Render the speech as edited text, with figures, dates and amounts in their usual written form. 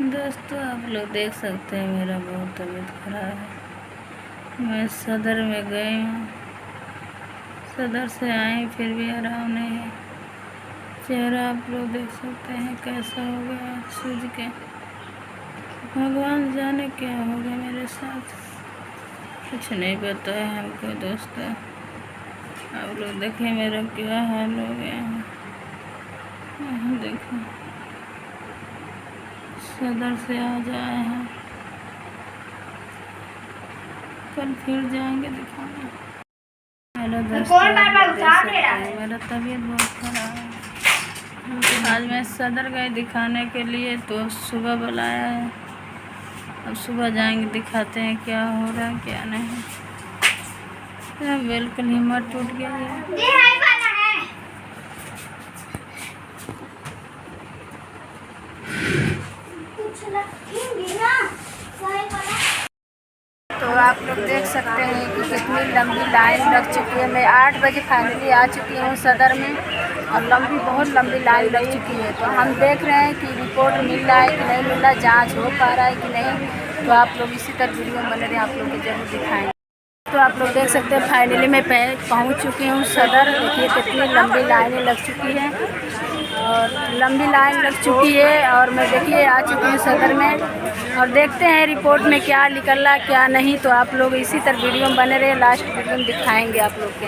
दोस्तों, आप लोग देख सकते हैं मेरा बहुत तबीयत खराब है। मैं सदर में गई हूँ, सदर से आई फिर भी आराम नहीं है। चेहरा आप लोग देख सकते हैं कैसा हो गया सूझ के। भगवान जाने क्या हो गया मेरे साथ, कुछ नहीं पता है हमको। दोस्तों, आप लोग देखें मेरा क्या हाल हो गया है। देखो, सदर से आ जाए हैं, कल फिर जाएंगे दिखाने। हेलो दोस्तों, मेरा तबीयत बहुत खराब है। आज मैं सदर गए दिखाने के लिए, तो सुबह बुलाया है। अब सुबह जाएंगे, दिखाते हैं क्या हो रहा है क्या नहीं। बिल्कुल हिम्मत टूट गया है। तो आप लोग देख सकते हैं कि कितनी लंबी लाइन लग चुकी है। मैं 8 बजे फाइनली आ चुकी हूँ सदर में, और बहुत लंबी लाइन लग चुकी है। तो हम देख रहे हैं कि रिपोर्ट मिल रहा है कि नहीं मिल रहा, जांच हो पा रहा है कि नहीं। तो आप लोग इसी तरह वीडियो बने रहे, आप लोग को जरूर दिखाएंगे। तो आप लोग देख सकते हैं फाइनली मैं पहुँच चुकी हूँ सदर। देखिए कितनी लंबी लाइनें लग चुकी है, और लंबी लाइन लग चुकी है, और मैं देखिए आ चुकी हूँ सदर में। और देखते हैं रिपोर्ट में क्या निकल रहा क्या नहीं। तो आप लोग इसी तरह वीडियो में बने रहे, लास्ट वीडियो में दिखाएंगे आप लोग के।